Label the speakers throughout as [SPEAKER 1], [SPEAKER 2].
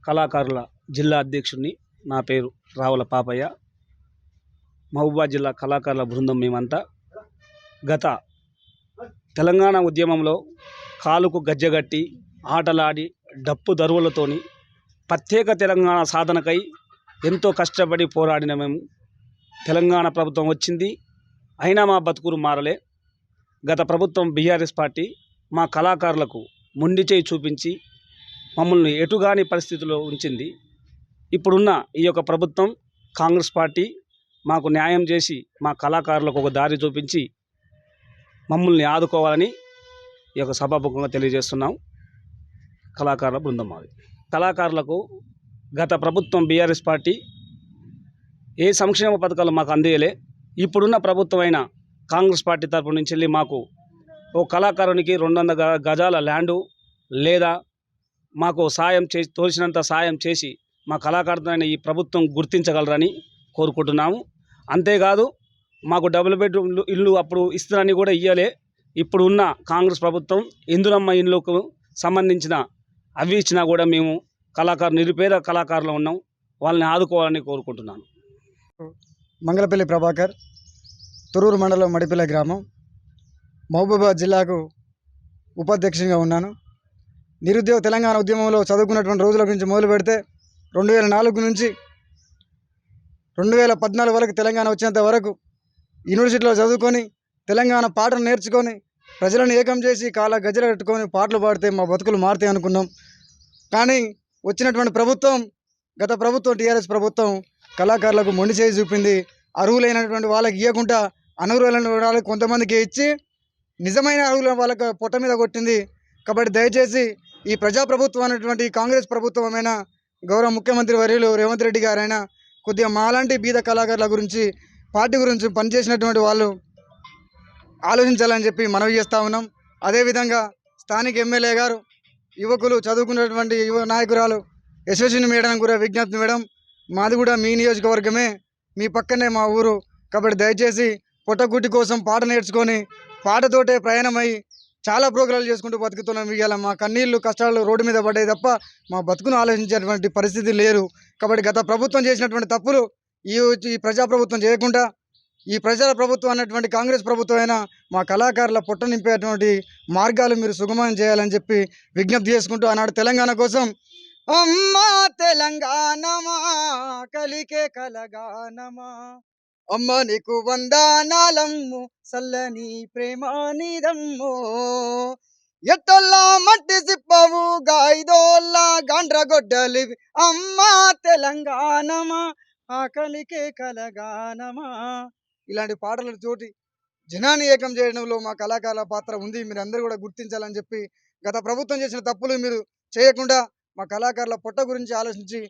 [SPEAKER 1] కళాకారుల జిల్లా అధ్యక్షుడిని. నా పేరు రావుల పాపయ్య. మహబూబాబాద్ జిల్లా కళాకారుల బృందం మేమంతా గత తెలంగాణ ఉద్యమంలో కాలుకు గజ్జగట్టి ఆటలాడి డప్పు దరువులతోని ప్రత్యేక తెలంగాణ సాధనకై ఎంతో కష్టపడి పోరాడిన మేము. తెలంగాణ ప్రభుత్వం వచ్చింది, అయినా మా బతుకులు మారలే. గత ప్రభుత్వం బీఆర్ఎస్ పార్టీ మా కళాకారులకు మొండి చేయి చూపించి మమ్మల్ని ఎటుగాని పరిస్థితిలో ఉంచింది. ఇప్పుడున్న ఈ యొక్క ప్రభుత్వం కాంగ్రెస్ పార్టీ మాకు న్యాయం చేసి మా కళాకారులకు ఒక దారి చూపించి మమ్మల్ని ఆదుకోవాలని ఈ యొక్క సభాముఖంగా తెలియజేస్తున్నాం. కళాకారుల బృందం మాది. కళాకారులకు గత ప్రభుత్వం బీఆర్ఎస్ పార్టీ ఏ సంక్షేమ పథకాలు మాకు అందేయలే. ఇప్పుడున్న ప్రభుత్వం అయిన కాంగ్రెస్ పార్టీ తరపు నుంచి వెళ్ళి మాకు ఓ కళాకారునికి 200 గజాల ల్యాండు లేదా మాకు సాయం చేసి తోచినంత సాయం చేసి మా కళాకారులైన ఈ ప్రభుత్వం గుర్తించగలరని కోరుకుంటున్నాము. అంతేకాదు మాకు డబుల్ బెడ్రూమ్ ఇల్లు అప్పుడు ఇస్తారని కూడా ఇయ్యలే. ఇప్పుడు ఉన్న కాంగ్రెస్ ప్రభుత్వం ఇందిరమ్మ ఇళ్ళకు సంబంధించిన అవి ఇచ్చినా కూడా మేము నిరుపేద కళాకారులు ఉన్నాం, వాళ్ళని ఆదుకోవాలని కోరుకుంటున్నాను.
[SPEAKER 2] మంగళపల్లి ప్రభాకర్, తొర్రూరు మండలం మడిపల్లి గ్రామం, మహబూబాబాద్ జిల్లాకు ఉపాధ్యక్షునిగా ఉన్నాను. నిరుద్యోగ తెలంగాణ ఉద్యమంలో చదువుకున్నటువంటి రోజుల గురించి మొదలు పెడితే 2004 నుంచి 2014 వరకు తెలంగాణ వచ్చేంత వరకు యూనివర్సిటీలో చదువుకొని తెలంగాణ పాటలు నేర్చుకొని ప్రజలను ఏకం చేసి కాళ్ళ గజ్జలు కట్టుకొని పాటలు పాడితే మా బతుకులు మారుతాయి అనుకున్నాం. కానీ వచ్చినటువంటి ప్రభుత్వం, గత ప్రభుత్వం టీఆర్ఎస్ ప్రభుత్వం కళాకారులకు మొండి చేయి చూపింది. అర్హులైనటువంటి వాళ్ళకి ఇవ్వకుండా అనర్హులైన వాళ్ళకి కొంతమందికి ఇచ్చి నిజమైన అర్హులైన వాళ్ళకి పొట్ట మీద కొట్టింది. కాబట్టి దయచేసి ఈ ప్రజాప్రభుత్వం అనేటువంటి కాంగ్రెస్ ప్రభుత్వమైన గౌరవ ముఖ్యమంత్రి వర్యులు రేవంత్ రెడ్డి గారైనా కొద్దిగా మాలాంటి బీద కళాకారుల గురించి, పార్టీ గురించి పనిచేసినటువంటి వాళ్ళు ఆలోచించాలని చెప్పి మనవి చేస్తూ ఉన్నాం. అదేవిధంగా స్థానిక ఎమ్మెల్యే గారు యువకులు చదువుకున్నటువంటి యువ నాయకురాలు యశస్విని మేడం కూడా విజ్ఞప్తి, మేడం మాది కూడా మీ నియోజకవర్గమే, మీ పక్కనే మా ఊరు. కాబట్టి దయచేసి పొట్టగుడ్డి కోసం పాట నేర్చుకొని పాటతోటే ప్రయాణమై చాలా ప్రోగ్రాలు చేసుకుంటూ బతుకుతున్నాం. ఇవాళ మా కన్నీళ్ళు కష్టాలు రోడ్డు మీద పడ్డాయి తప్ప మా బతుకును ఆలోచించేటువంటి పరిస్థితి లేరు. కాబట్టి గత ప్రభుత్వం చేసినటువంటి తప్పులు ఈ ప్రజాప్రభుత్వం చేయకుండా ఈ ప్రజల ప్రభుత్వం అన్నటువంటి కాంగ్రెస్ ప్రభుత్వం అయినా మా కళాకారుల పొట్ట నింపేటువంటి మార్గాలు మీరు సుగమం చేయాలని చెప్పి విజ్ఞప్తి చేసుకుంటూ ఆనాడు తెలంగాణ కోసం అమ్మా తెలంగాణమా కలికే కలగానమా అమ్మ నీకు వందనాలమ్ము సల్లని ప్రేమ నీదమ్ము ఎట్టొల్లా మట్టి సిప్పవు గాయిదోల్లా గాండ్ర గొడ్డలివి అమ్మా తెలంగాణమా ఆకలికే కలగానమా. ఇలాంటి పాటల తోటి జనాన్ని ఏకం చేయడంలో మా కళాకారుల పాత్ర ఉంది. మీరు అందరూ కూడా గుర్తించాలని చెప్పి గత ప్రభుత్వం చేసిన తప్పులు మీరు చేయకుండా మా కళాకారుల పొట్ట గురించి ఆలోచించి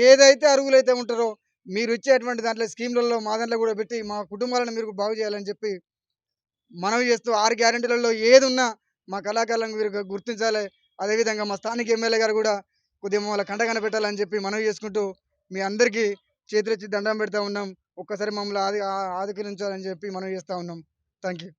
[SPEAKER 2] ఏదైతే అర్హులైతే ఉంటారో మీరు ఇచ్చేటువంటి దాంట్లో స్కీమ్లలో మా దాంట్లో కూడా పెట్టి మా కుటుంబాలను మీరు బాగు చేయాలని చెప్పి మనవి చేస్తూ 6 గ్యారెంటీలలో ఏది ఉన్నా మా కళాకారులను మీరు గుర్తించాలి. అదేవిధంగా మా స్థానిక ఎమ్మెల్యే గారు కూడా కొద్దిగా మమ్మల్ని కంటగన పెట్టాలని చెప్పి మనవి చేసుకుంటూ మీ అందరికీ చేతులెత్తి దండం పెడతా ఉన్నాం. ఒక్కసారి మమ్మల్ని ఆదుకరించాలని చెప్పి మనవి చేస్తూ ఉన్నాం. Thank you.